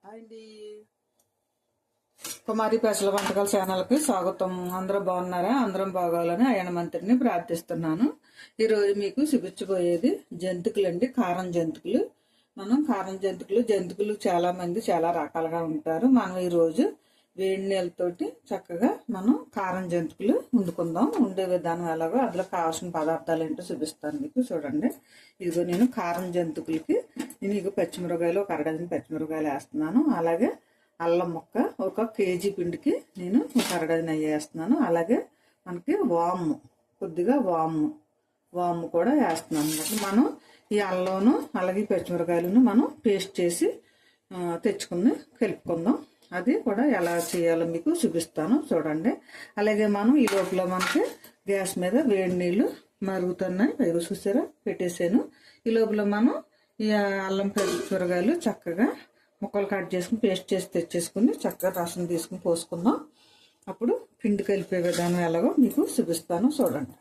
అండి కుమారి స్పెషల్ వంటకాల ఛానల్కి స్వాగతం. అందరూ బాగున్నారా? అందరం బాగోవాలని ఆయన మంత్రిని ప్రార్థిస్తున్నాను. ఈరోజు మీకు చూపించబోయేది జంతికలు అండి, కారం జంతికలు. జంతికలు చాలా మంది చాలా రకాలుగా ఉంటారు. మనం ఈరోజు వేడి నీళ్ళతోటి చక్కగా మనం కారం జంతికలు వండుకుందాం. ఉండే విధానం ఎలాగో అందులో కావాల్సిన పదార్థాలు ఏంటో చూపిస్తాను మీకు. చూడండి, ఇదిగో నేను కారం జంతికలకి నేను పచ్చిమిరపకాయలు ఒక అరడజన్ పచ్చిమిరపకాయలు వేస్తున్నాను. అలాగే అల్లం ముక్క ఒక కేజీ పిండికి నేను ఒక అరడజన్ వేస్తున్నాను. అలాగే మనకి కొద్దిగా వాము కూడా వేస్తున్నాను. మనం ఈ అల్లంను అలాగే పచ్చిమిరపకాయలను మనం పేస్ట్ చేసి తెచ్చుకుని కలుపుకుందాం. అది కూడా ఎలా చేయాలో మీకు చూపిస్తాను. చూడండి. అలాగే మనం ఈ లోపల మనకి గ్యాస్ మీద వేడి నీళ్ళు మరుగుతున్నాయి. పైగా చూసారా, పెట్టేసాను. ఈ లోపల మనం ఈ అల్లం పచ్చిమిరపకాయలు చక్కగా ముక్కలు కట్ చేసుకుని పేస్ట్ చేసి తెచ్చేసుకుని చక్కగా రసం తీసుకుని పోసుకుందాం. అప్పుడు పిండి కలిపే విధానం ఎలాగో మీకు చూపిస్తాను. చూడండి.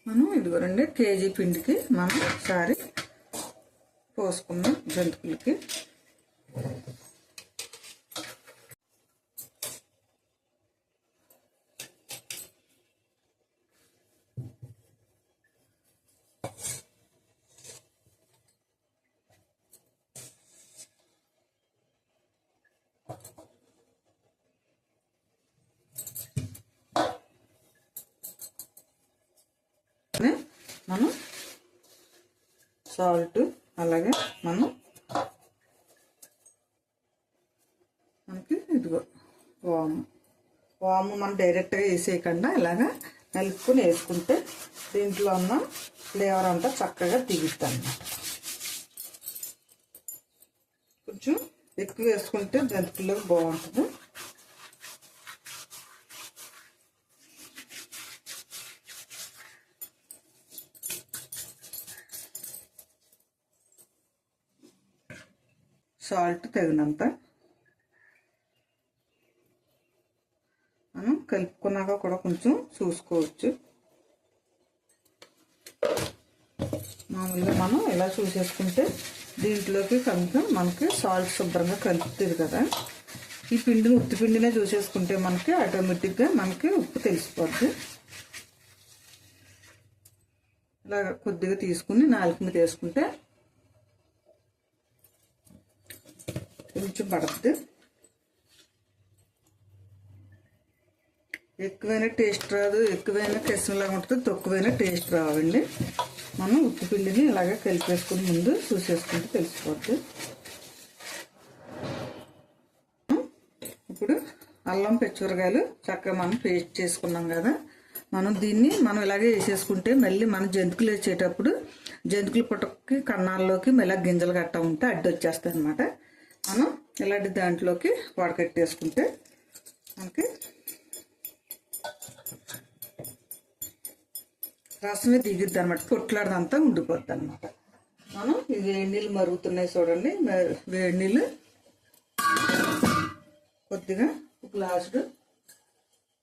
మనం ఇదిగోరండి కేజీ పిండికి మనం ఒకసారి పోసుకుందాం జంతికలకి. మనం సాల్ట్ అలాగే మనకి ఇదిగో వాము మనం డైరెక్ట్గా వేసేయకుండా ఇలాగా నలుపుకొని వేసుకుంటే దీంట్లో ఉన్న ఫ్లేవర్ అంతా చక్కగా దిగుతాను. కొంచెం ఎక్కువ వేసుకుంటే జంతికల్లో బాగుంటుంది. సాల్ట్ తగినంత మనం కలుపుకున్నాక కూడా కొంచెం చూసుకోవచ్చు. మామూలుగా మనం ఇలా చూసేసుకుంటే దీంట్లోకి కొంచెం మనకి సాల్ట్ శుభ్రంగా కలుపుతుంది కదా. ఈ పిండిని ఉత్తి పిండినే చూసేసుకుంటే మనకి ఆటోమేటిక్గా మనకి ఉప్పు తెలిసిపోద్ది. ఇలా కొద్దిగా తీసుకుని నాలుగు మీద వేసుకుంటే కొంచెం పడుతుంది. ఎక్కువైనా టేస్ట్ రాదు, ఎక్కువైనా కెసలాగా ఉంటుంది, తక్కువైనా టేస్ట్ రావండి. మనం ఉప్పు పిండిని ఇలాగే కలిపేసుకుని ముందు చూసేసుకుంటే తెలిసిపోద్ది. ఇప్పుడు అల్లం పచ్చిమిరపకాయలు చక్కగా మనం పేస్ట్ చేసుకున్నాం కదా. దీన్ని మనం ఇలాగే వేసేసుకుంటే మళ్ళీ మనం జంతికలు వేసేటప్పుడు జంతికల పుట్టకి కన్నాల్లోకి మళ్ళీ గింజలు గట్టా ఉంటే అడ్డు వచ్చేస్తాయి అన్నమాట. మనం ఇలాంటి దాంట్లోకి వడకట్టేసుకుంటే మనకి రసమే దిగుద్ది అనమాట, పొట్లాడదంతా ఉండిపోద్ది అనమాట. మనం ఈ వేడి నీళ్ళు మరుగుతున్నాయి చూడండి. వేడి నీళ్ళు కొద్దిగా ఒక గ్లాసుడు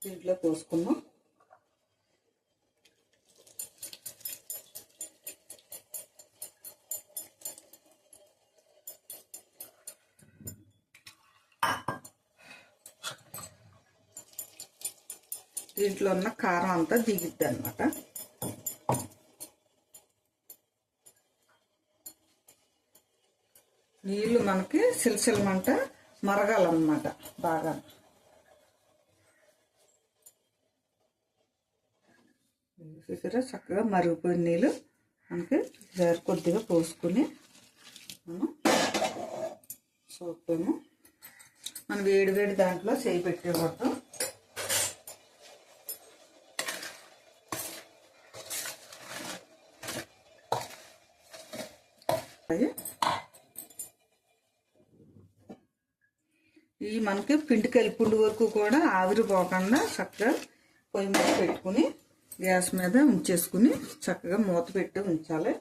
దీంట్లో పోసుకుందాం. దీంట్లో ఉన్న కారం అంతా దిగుద్ది అనమాట. నీళ్ళు మనకి సిలసిలమంట మరగాలన్నమాట బాగా. చూసారా, చక్కగా మరిగిపోయిన నీళ్ళు మనకి కొద్దిగా పోసుకుని మనం చూద్దాము. మనం వేడి వేడి దాంట్లో చేయి పెట్టేకూడదు. ఈ మనకి పిండి కలిపుండి వరకు కూడా ఆవిరి పోకుండా చక్కగా పొయ్యి మీద పెట్టుకుని గ్యాస్ మీద ఉంచేసుకుని చక్కగా మూత పెట్టి ఉంచాలి.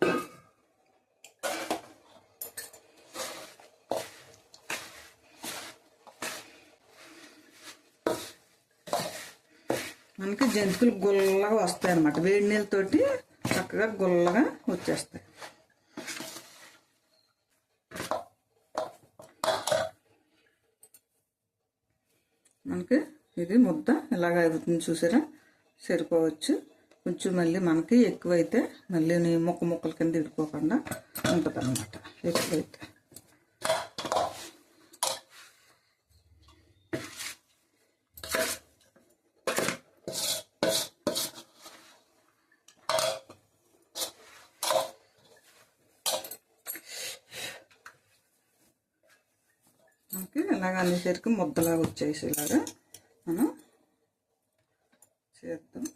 మనకి జంతికలు గుల్లగా వస్తాయి అన్నమాట. వేడి నీళ్ళతోటి చక్కగా గుల్లగా వచ్చేస్తాయి. మనకి ఇది ముద్ద ఇలాగ అవుతుంది చూసారా, సరిపోవచ్చు. కొంచెం మళ్ళీ మనకి ఎక్కువైతే మళ్ళీ ముక్క ముక్కల కింద ఇడిపోకుండా ఉంటుంది అన్నమాట. ఎక్కువైతే మనకి ఇలాగ అనేసరికి ముద్దలాగా వచ్చేసి ఇలాగా మనం చేద్దాం.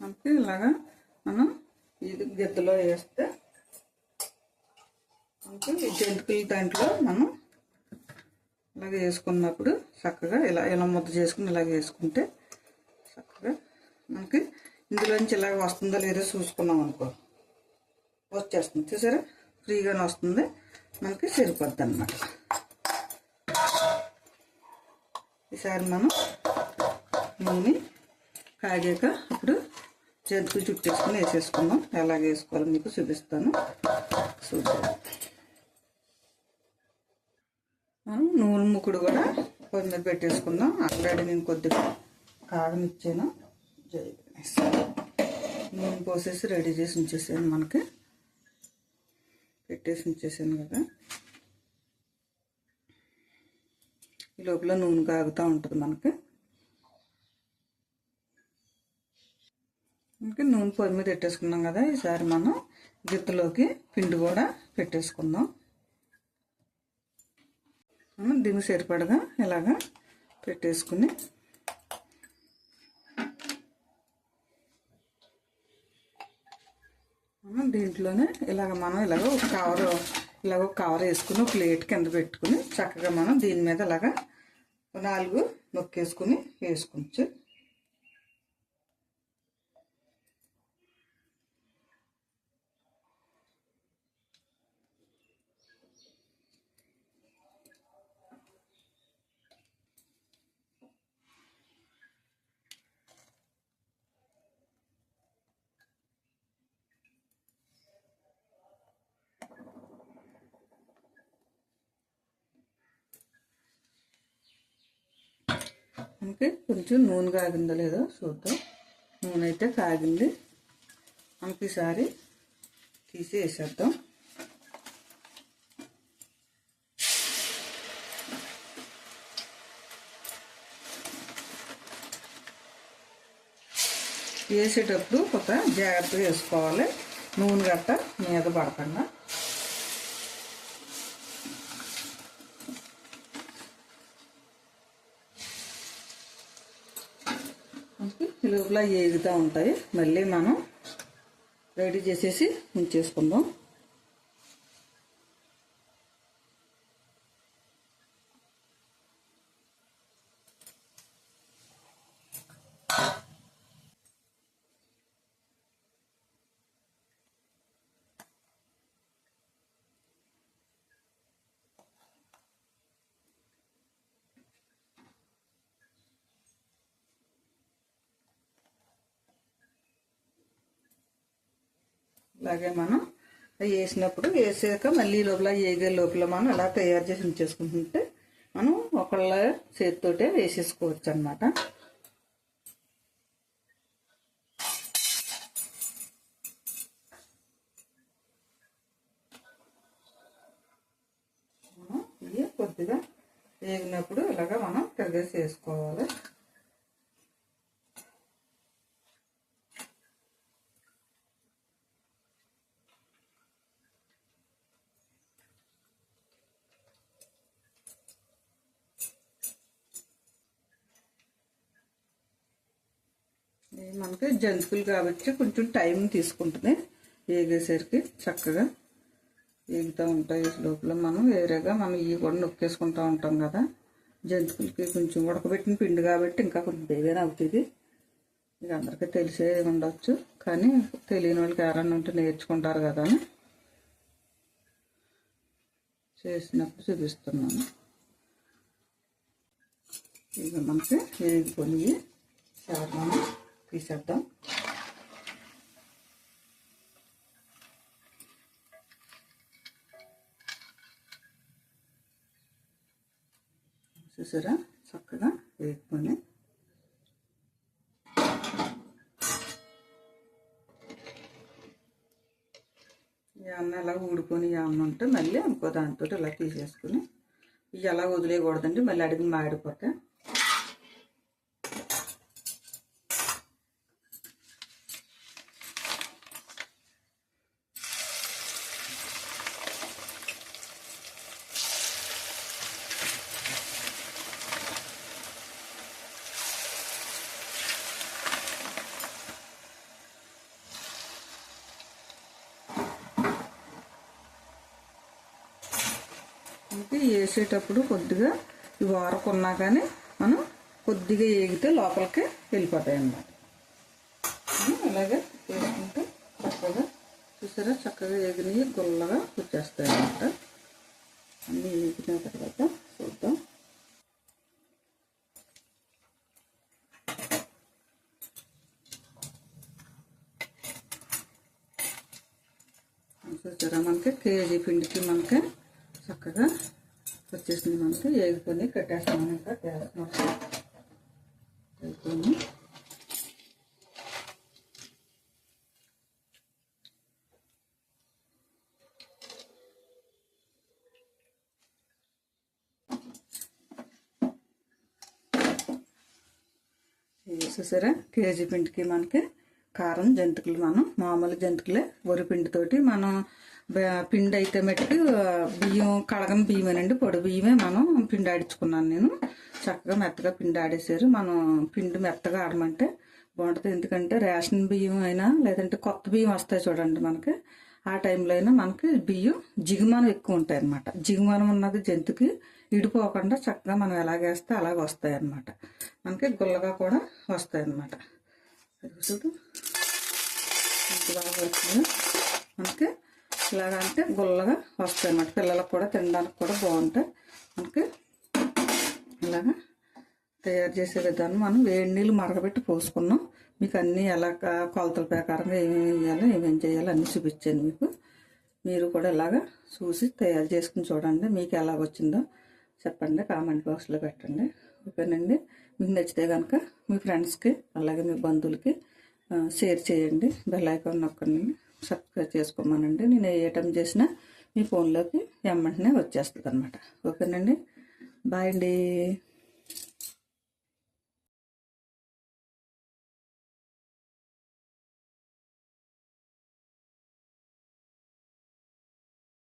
మనకి ఇలాగా మనం ఇది గిద్దలో వేస్తే మనకి జంతికల దాంట్లో మనం ఇలాగ వేసుకున్నప్పుడు చక్కగా ఇలా ముద్ద చేసుకుని ఇలాగ వేసుకుంటే చక్కగా మనకి ఇందులోంచి ఇలాగ వస్తుందో లేదో చూసుకున్నాం అనుకో, వచ్చేస్తుంది చూసారా, ఫ్రీగానే వస్తుంది, మనకి సరిపోద్ది అన్నమాట. ఈసారి మనం నూనె కాగాక అప్పుడు జంతికలు చుట్టేసుకుని వేసేసుకుందాం. ఎలాగ వేసుకోవాలో మీకు చూపిస్తాను, చూద్దాం. మనం నూనె ముక్కుడు కూడా పొయ్యి మీద పెట్టేసుకుందాం. ఆల్రెడీ నేను కొద్దిగా కాగనిచ్చాను. నూనె పోసేసి రెడీ చేసి ఉంచేసాను, మనకి పెట్టేసి ఉంచేసాను కదా. ఈ లోపల నూనె కాగుతూ ఉంటుంది మనకి. నూనె పొయ్యి మీద పెట్టేసుకున్నాం కదా. ఈసారి మనం గిత్తలోకి పిండి కూడా పెట్టేసుకుందాం. మనం దీనికి సరిపడగా ఇలాగా పెట్టేసుకుని మనం దీంట్లోనే మనం ఒక కవర్ వేసుకుని ప్లేట్ కింద పెట్టుకుని చక్కగా మనం దీని మీద ఇలాగా 4 నొక్కేసుకుని వేసుకోవచ్చు. మనకి కొంచెం నూనె కాగిందో లేదో చూద్దాం. నూనె అయితే కాగింది. మనకి ఈసారి తీసి వేసేద్దాం. వేసేటప్పుడు ఒక జాగ్రత్తగా వేసుకోవాలి, నూనె గట్ట మీద పడకుండా. లోపల ఏగుతూ ఉంటాయి. మళ్ళీ మనం రెడీ చేసేసి ఉంచేసుకుందాం. అలాగే మనం వేసాక మళ్ళీ లోపల ఏగే లోపల మనం ఇలా తయారు చేసి ఉంచేసుకుంటుంటే మనం ఒకళ్ళ చేతితోటే వేసేసుకోవచ్చు అన్నమాట. ఇవి కొద్దిగా వేగినప్పుడు ఇలాగా మనం తిరగేసి వేసుకోవాలి. మనకి జంతికలు కాబట్టి కొంచెం టైం తీసుకుంటుంది. వేగేసరికి చక్కగా వేగుతూ ఉంటాయి. లోపల మనం వేరేగా మనం ఇవి కూడా నొక్కేసుకుంటూ ఉంటాం కదా, జంతువులకి కొంచెం ఉడకబెట్టిన పిండి కాబట్టి ఇంకా కొంచెం బేగానే అవుతుంది. ఇది అందరికీ తెలిసే ఉండొచ్చు, కానీ తెలియని వాళ్ళకి ఎవరన్నా ఉంటే నేర్చుకుంటారు కదా అని చేసినప్పుడు చూపిస్తున్నాను. ఇక మనకి వేగిపోయి శాతం తీసేద్దాం. చూసారా చక్కగా వేగిపోయి. ఈ అన్న ఇలా ఊడిపోయి అన్న ఉంటే మళ్ళీ ఇంకో దాంతో ఇలా తీసేసుకుని ఇవి అలా వదిలేయకూడదండి, మళ్ళీ అడిగి మాడిపోతే. ఇంకా వేసేటప్పుడు కొద్దిగా ఈ వారకున్నా కానీ మనం కొద్దిగా వేగితే లోపలికి వెళ్ళిపోతాయి అన్నమాట. ఇలాగే వేసుకుంటే చక్కగా చూసారా చక్కగా వేగినవి గుల్లగా వచ్చేస్తాయి అన్నమాట. అన్నీ వేగిన తర్వాత చూద్దాం. చూసారా మనకి కేజీ పిండికి మనకి చక్కగా వచ్చేసింది. మనకి వేగిపోయి కట్టేస్తామని ఇంకా వేస్తున్నాం. వేగిపోయి చూసారా కేజీ పిండికి మనకి కారం జంతికలు మనం మామూలు జంతికలే వరి పిండితోటి మనం పిండి అయితే మట్టుకు బియ్యం కడగని బియ్యమేనండి, పొడి బియ్యమే మనం పిండి ఆడించుకున్నాను నేను. చక్కగా మెత్తగా పిండి ఆడేసారు. మనం పిండి మెత్తగా ఆడమంటే బాగుంటుంది. ఎందుకంటే రేషన్ బియ్యం అయినా లేదంటే కొత్త బియ్యం వస్తాయి చూడండి మనకి, ఆ టైంలో అయినా మనకి బియ్యం జిగుమానం ఎక్కువ ఉంటాయి అన్నమాట. జిగుమానం ఉన్నది జంతుకి ఇడిపోకుండా చక్కగా మనం ఎలాగేస్తే అలాగ వస్తాయి అన్నమాట. మనకి గుల్లగా కూడా వస్తాయి అన్నమాట. చూడు ఎంత బాగా వచ్చింది మనకి. ఇలాగంటే గుల్లగా వస్తాయి అన్నమాట. పిల్లలకు కూడా తినడానికి కూడా బాగుంటాయి. మనకి ఇలాగా తయారు చేసే విధానం మనం వేడి నీళ్ళు మరగబెట్టి పోసుకున్నాం. మీకు అన్నీ ఎలా కొలతల ప్రకారంగా ఏమేమి వేయాలో ఏమేమి చేయాలో అన్నీ చూపించాను మీకు. మీరు కూడా ఇలాగా చూసి తయారు చేసుకుని చూడండి. మీకు ఎలాగ వచ్చిందో చెప్పండి, కామెంట్ బాక్స్లో పెట్టండి. ఓకేనండి. మీకు నచ్చితే కనుక మీ ఫ్రెండ్స్కి అలాగే మీ బంధువులకి షేర్ చేయండి. బెల్ ఐకాన్ నొక్కండి, సబ్స్క్రైబ్ చేసుకోమనండి. నేను ఏ ఐటమ్ చేసినా మీ ఫోన్లోకి వెంటనే వచ్చేస్తుంది అనమాట. ఓకేనండి. బాయ్ అండి.